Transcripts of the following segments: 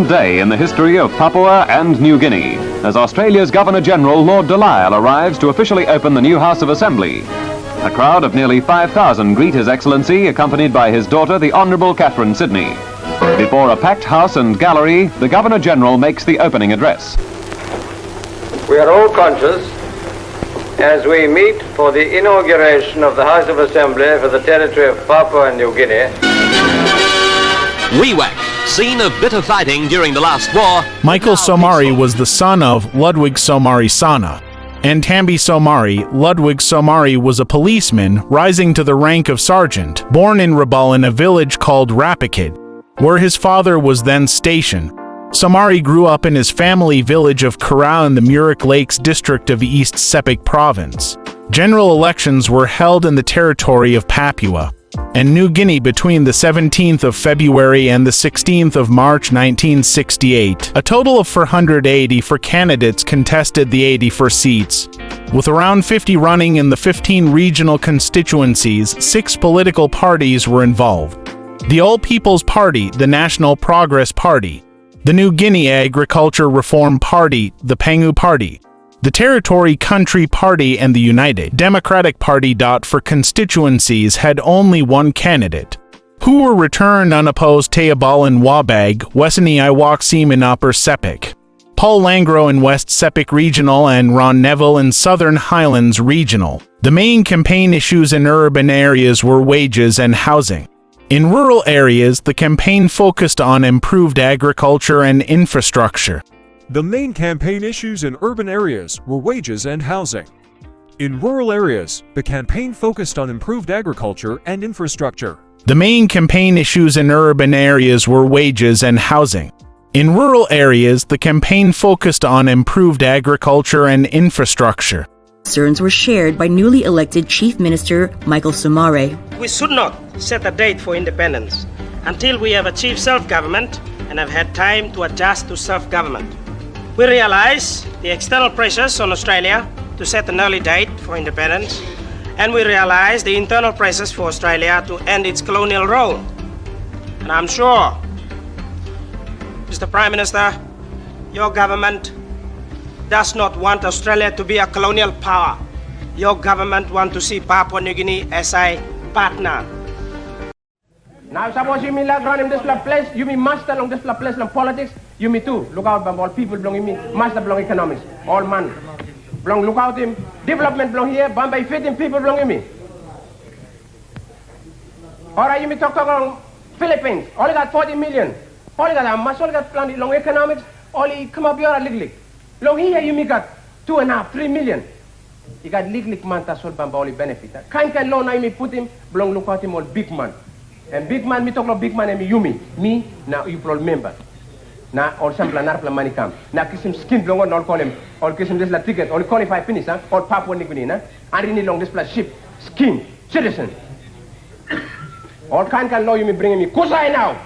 Day in the history of Papua and New Guinea, as Australia's Governor-General Lord Delisle arrives to officially open the new House of Assembly. A crowd of nearly 5,000 greet His Excellency, accompanied by his daughter, the Honourable Catherine Sidney. Before a packed house and gallery, the Governor-General makes the opening address. We are all conscious, as we meet for the inauguration of the House of Assembly for the territory of Papua and New Guinea. Wewak, scene of bitter fighting during the last war. Michael Somare was the son of Ludwig Somare Sana, and Tambi Somare. Ludwig Somare was a policeman rising to the rank of sergeant, born in Rabal in a village called Rapakid, where his father was then stationed. Somare grew up in his family village of Kara in the Murik Lakes district of East Sepik province. General elections were held in the territory of Papua and New Guinea between the 17th of February and the 16th of March 1968. A total of 484 candidates contested the 84 seats, with around 50 running in the 15 regional constituencies. 6 political parties were involved: the All People's Party, the National Progress Party, the New Guinea Agriculture Reform Party, the Pangu Party, the Territory Country Party, and the United Democratic Party. For constituencies had only one candidate, who were returned unopposed: Teabal in Wabag, Wesani Iwaksim in Upper Sepik, Paul Langro in West Sepik Regional, and Ron Neville in Southern Highlands Regional. The main campaign issues in urban areas were wages and housing. In rural areas, the campaign focused on improved agriculture and infrastructure. The main campaign issues in urban areas were wages and housing. In rural areas, the campaign focused on improved agriculture and infrastructure. The main campaign issues in urban areas were wages and housing. In rural areas, the campaign focused on improved agriculture and infrastructure. Concerns were shared by newly elected Chief Minister Michael Somare. We should not set a date for independence until we have achieved self-government and have had time to adjust to self-government. We realize the external pressures on Australia to set an early date for independence, and we realize the internal pressures for Australia to end its colonial role. And I'm sure, Mr. Prime Minister, your government does not want Australia to be a colonial power. Your government wants to see Papua New Guinea as a partner. Now suppose you me like run in this place, you me master along this place in politics, you me too. Look out, all people belong in me, master belong economics, all man. Belong look out him, development belong here, Bombay fitting people belong in me. Alright, you me talk on Philippines, only got 40 million. Only got a much, only got plenty long economics, only come up here a little. Long here you me got 2.5, 3 million. You got lick man that's all Bamba benefit. Kind loan now you me put him, belong look out him all big man. And big man, me talk about big man and me, you me, now you probably member. Now, all sample and arpla money come. Now, kiss him skin long and all call him, or kiss him this la ticket, or qualify finish, huh? Or Papua New Guinea, and really long this plus ship, skin, citizen. All kind law you me bringing me. Kusai now!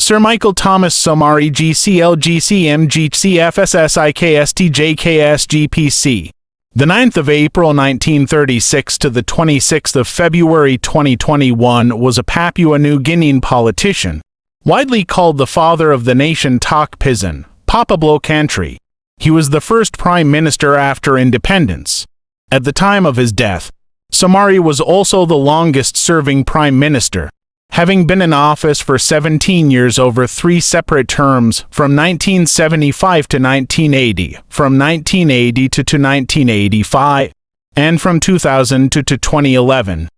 Sir Michael Thomas Somare GCL GCM GCFSSIKST JKS GPC. The 9th of April 1936 to the 26th of February 2021 was a Papua New Guinean politician, widely called the father of the nation Tok Pisin, Papa Blokantri. He was the first prime minister after independence. At the time of his death, Somare was also the longest-serving prime minister, having been in office for 17 years over 3 separate terms, from 1975 to 1980, from 1980 to 1985, and from 2000 to 2011.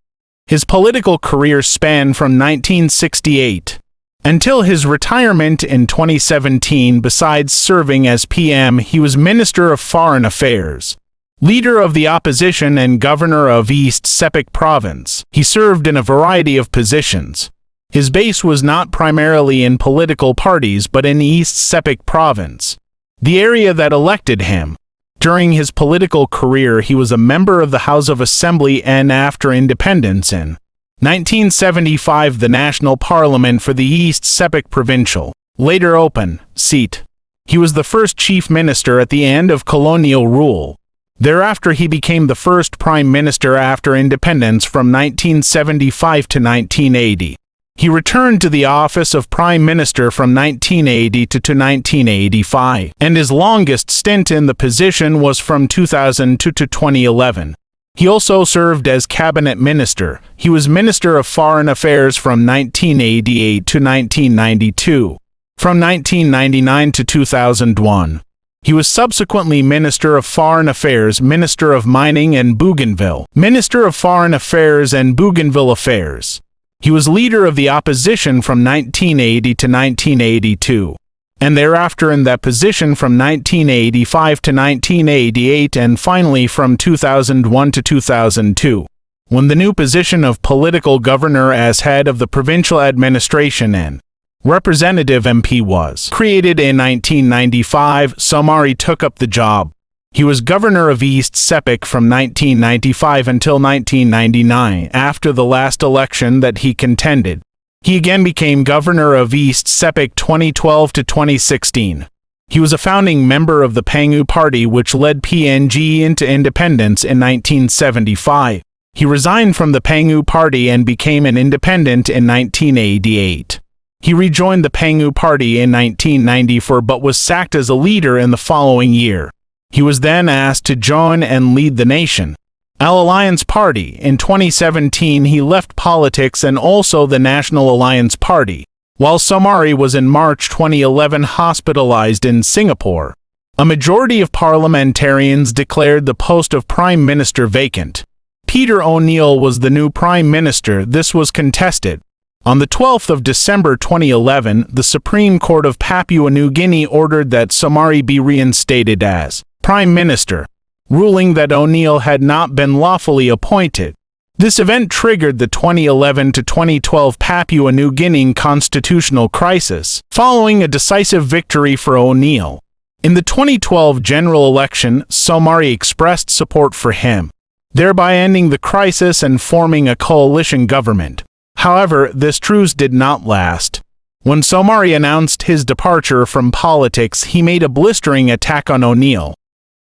His political career spanned from 1968 until his retirement in 2017. Besides serving as PM, he was Minister of Foreign Affairs, leader of the opposition, and governor of East Sepik Province. He served in a variety of positions, His base was not primarily in political parties but in East Sepik Province, the area that elected him. During his political career, he was a member of the House of Assembly and after independence in 1975 the National Parliament for the East Sepik Provincial, later open, seat. He was the first chief minister at the end of colonial rule. Thereafter he became the first prime minister after independence from 1975 to 1980. He returned to the office of prime minister from 1980 to 1985, and his longest stint in the position was from 2002 to 2011. He also served as cabinet minister. He was Minister of Foreign Affairs from 1988 to 1992. From 1999 to 2001. He was subsequently Minister of Foreign Affairs, Minister of Mining and Bougainville, Minister of Foreign Affairs and Bougainville Affairs. He was leader of the opposition from 1980 to 1982, and thereafter in that position from 1985 to 1988 and finally from 2001 to 2002, when the new position of political governor as head of the provincial administration and Representative MP was created in 1995, Somare took up the job. He was governor of East Sepik from 1995 until 1999, after the last election that he contended. He again became governor of East Sepik 2012 to 2016. He was a founding member of the Pangu Party which led PNG into independence in 1975. He resigned from the Pangu Party and became an independent in 1988. He rejoined the Pangu Party in 1994 but was sacked as a leader in the following year. He was then asked to join and lead the Nation Alliance Party. In 2017 he left politics and also the National Alliance Party, while Somare was in March 2011 hospitalized in Singapore. A majority of parliamentarians declared the post of Prime Minister vacant. Peter O'Neill was the new Prime Minister. This was contested. On the 12th of December 2011, the Supreme Court of Papua New Guinea ordered that Somare be reinstated as Prime Minister, ruling that O'Neill had not been lawfully appointed. This event triggered the 2011 to 2012 Papua New Guinea constitutional crisis, following a decisive victory for O'Neill. In the 2012 general election, Somare expressed support for him, thereby ending the crisis and forming a coalition government. However, this truce did not last. When Somare announced his departure from politics, he made a blistering attack on O'Neill.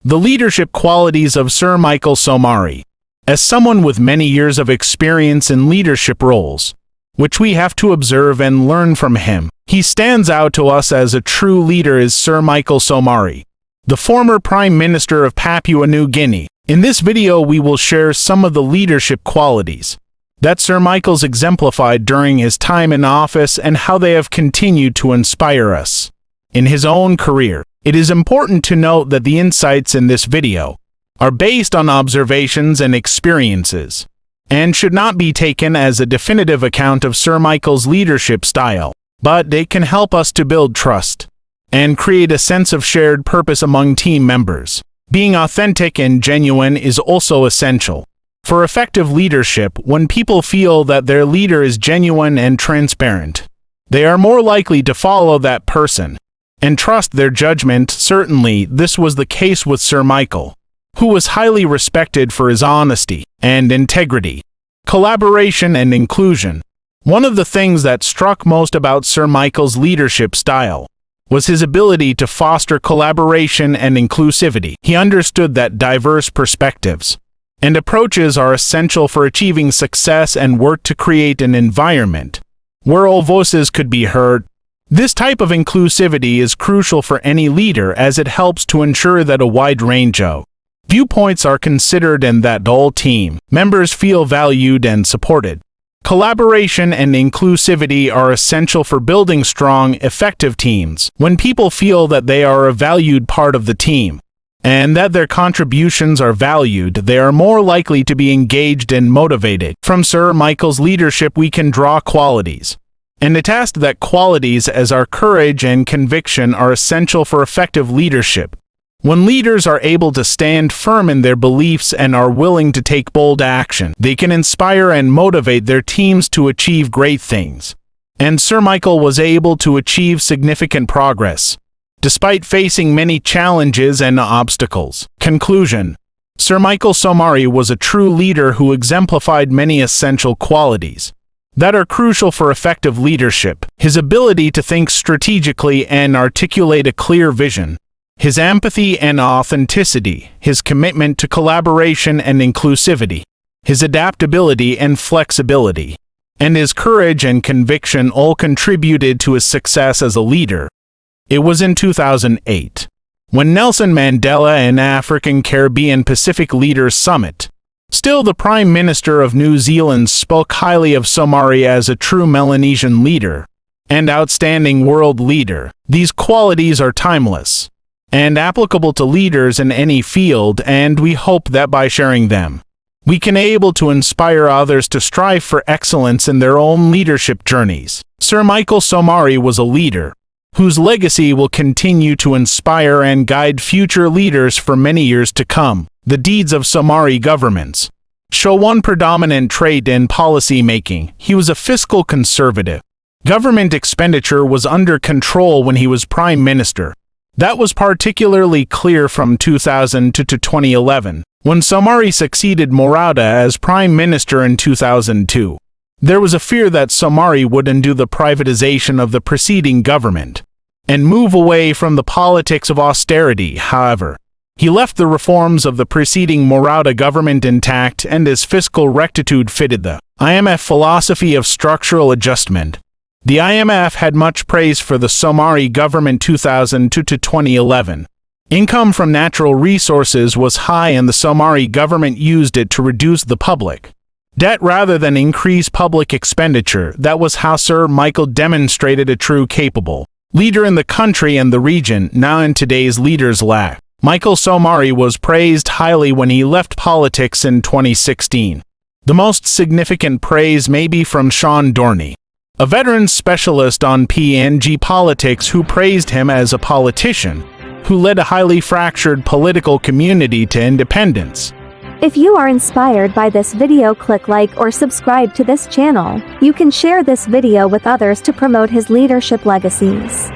The leadership qualities of Sir Michael Somare. As someone with many years of experience in leadership roles, which we have to observe and learn from him, he stands out to us as a true leader is Sir Michael Somare, the former Prime Minister of Papua New Guinea. In this video we will share some of the leadership qualities that Sir Michael's exemplified during his time in office and how they have continued to inspire us in his own career. It is important to note that the insights in this video are based on observations and experiences, and should not be taken as a definitive account of Sir Michael's leadership style, but they can help us to build trust and create a sense of shared purpose among team members. Being authentic and genuine is also essential. For effective leadership, when people feel that their leader is genuine and transparent, they are more likely to follow that person and trust their judgment. Certainly, this was the case with Sir Michael, who was highly respected for his honesty and integrity, collaboration and inclusion. One of the things that struck most about Sir Michael's leadership style was his ability to foster collaboration and inclusivity. He understood that diverse perspectives and approaches are essential for achieving success and worked to create an environment where all voices could be heard. This type of inclusivity is crucial for any leader as it helps to ensure that a wide range of viewpoints are considered and that all team members feel valued and supported. Collaboration and inclusivity are essential for building strong, effective teams. When people feel that they are a valued part of the team, and that their contributions are valued, they are more likely to be engaged and motivated. From Sir Michael's leadership we can draw qualities and attest that qualities as our courage and conviction are essential for effective leadership. When leaders are able to stand firm in their beliefs and are willing to take bold action, they can inspire and motivate their teams to achieve great things. and Sir Michael was able to achieve significant progress, despite facing many challenges and obstacles. Conclusion: Sir Michael Somare was a true leader who exemplified many essential qualities that are crucial for effective leadership: his ability to think strategically and articulate a clear vision, his empathy and authenticity, his commitment to collaboration and inclusivity, his adaptability and flexibility, and his courage and conviction all contributed to his success as a leader. It was in 2008, when Nelson Mandela and African Caribbean Pacific Leaders Summit. Still, the Prime Minister of New Zealand spoke highly of Somare as a true Melanesian leader and outstanding world leader. These qualities are timeless and applicable to leaders in any field, and we hope that by sharing them, we can able to inspire others to strive for excellence in their own leadership journeys. Sir Michael Somare was a leader whose legacy will continue to inspire and guide future leaders for many years to come. The deeds of Somare governments show one predominant trait in policy making: he was a fiscal conservative. Government expenditure was under control when he was Prime Minister. That was particularly clear from 2000 to 2011, when Somare succeeded Morata as Prime Minister in 2002. There was a fear that Somare would undo the privatization of the preceding government and move away from the politics of austerity. However, he left the reforms of the preceding Morata government intact, and his fiscal rectitude fitted the IMF philosophy of structural adjustment. The IMF had much praise for the Somare government 2002 to 2011. Income from natural resources was high, and the Somare government used it to reduce the public debt rather than increase public expenditure. That was how Sir Michael demonstrated a true capable leader in the country and the region. Now in today's leaders lack. Michael Somare was praised highly when he left politics in 2016. The most significant praise may be from Sean Dorney, a veteran specialist on PNG politics, who praised him as a politician who led a highly fractured political community to independence. If you are inspired by this video, click like or subscribe to this channel. You can share this video with others to promote his leadership legacies.